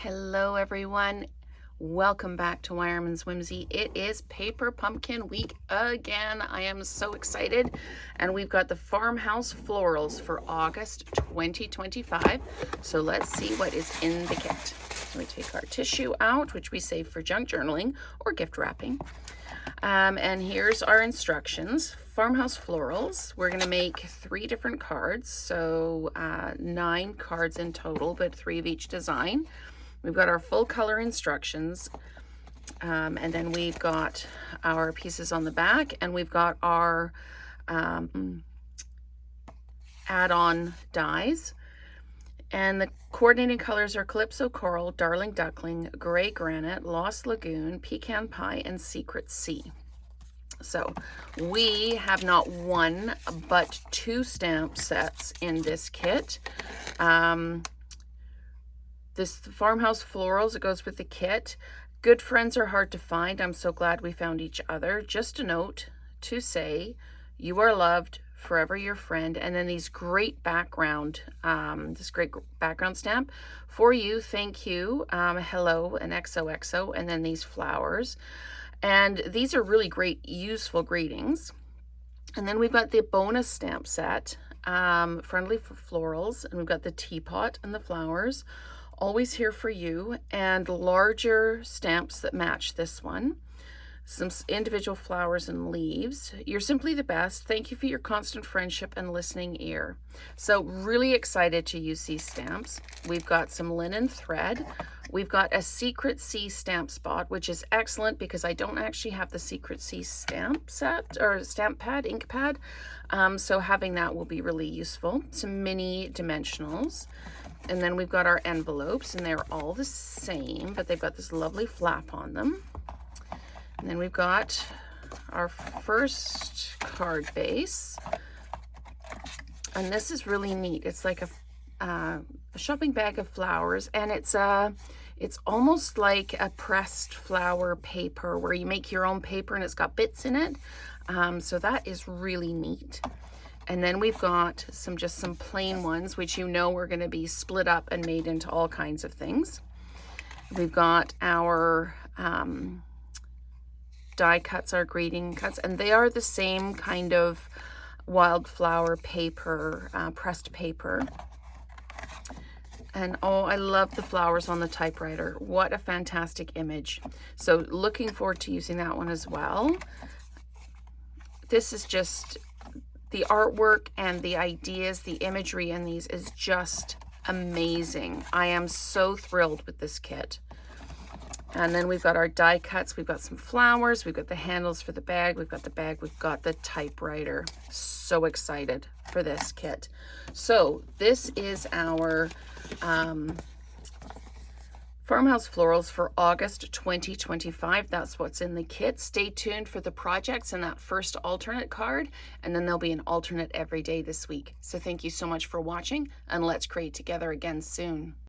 Hello everyone, welcome back to Wireman's Whimsy. It is Paper Pumpkin Week again. I am so excited, and we've got the Farmhouse Florals for August 2025. So let's see what is in the kit. We take our tissue out, which we save for junk journaling or gift wrapping. And here's our instructions. Farmhouse Florals, we're going to make 3 different cards, so 9 cards in total, but 3 of each design. We've got our full color instructions, and then we've got our pieces on the back, and we've got our add-on dies. And the coordinating colors are Calypso Coral, Darling Duckling, Gray Granite, Lost Lagoon, Pecan Pie, and Secret Sea. So we have not 1, but 2 stamp sets in this kit. This Farmhouse Florals, it goes with the kit. Good friends are hard to find. I'm so glad we found each other. Just a note to say, you are loved, forever your friend. And then these great background, this great background stamp for you. Thank you. Hello and XOXO. And then these flowers. And these are really great, useful greetings. And then we've got the bonus stamp set, Friendly for Florals. And we've got the teapot and the flowers. Always here for you, and larger stamps that match this one. Some individual flowers and leaves. You're simply the best. Thank you for your constant friendship and listening ear. So really excited to use these stamps. We've got some linen thread. We've got a Secret Sea stamp spot, which is excellent because I don't actually have the Secret Sea stamp set or stamp pad, ink pad. So having that will be really useful. Some mini dimensionals. And then we've got our envelopes, and they're all the same, but they've got this lovely flap on them. And then we've got our first card base. And this is really neat. It's like a shopping bag of flowers, and it's almost like a pressed flower paper where you make your own paper and it's got bits in it. So that is really neat. And then we've got just some plain ones, which you know are going to be split up and made into all kinds of things. We've got our die cuts, our greeting cuts, and they are the same kind of wildflower paper, pressed paper. And oh, I love the flowers on the typewriter. What a fantastic image. So looking forward to using that one as well. This is just... the artwork and the ideas, the imagery in these is just amazing. I am so thrilled with this kit. And then we've got our die cuts. We've got some flowers. We've got the handles for the bag. We've got the bag. We've got the typewriter. So excited for this kit. So this is our Farmhouse Florals for August 2025. That's what's in the kit. Stay tuned for the projects and that first alternate card, and then there'll be an alternate every day this week. So thank you so much for watching, and let's create together again soon.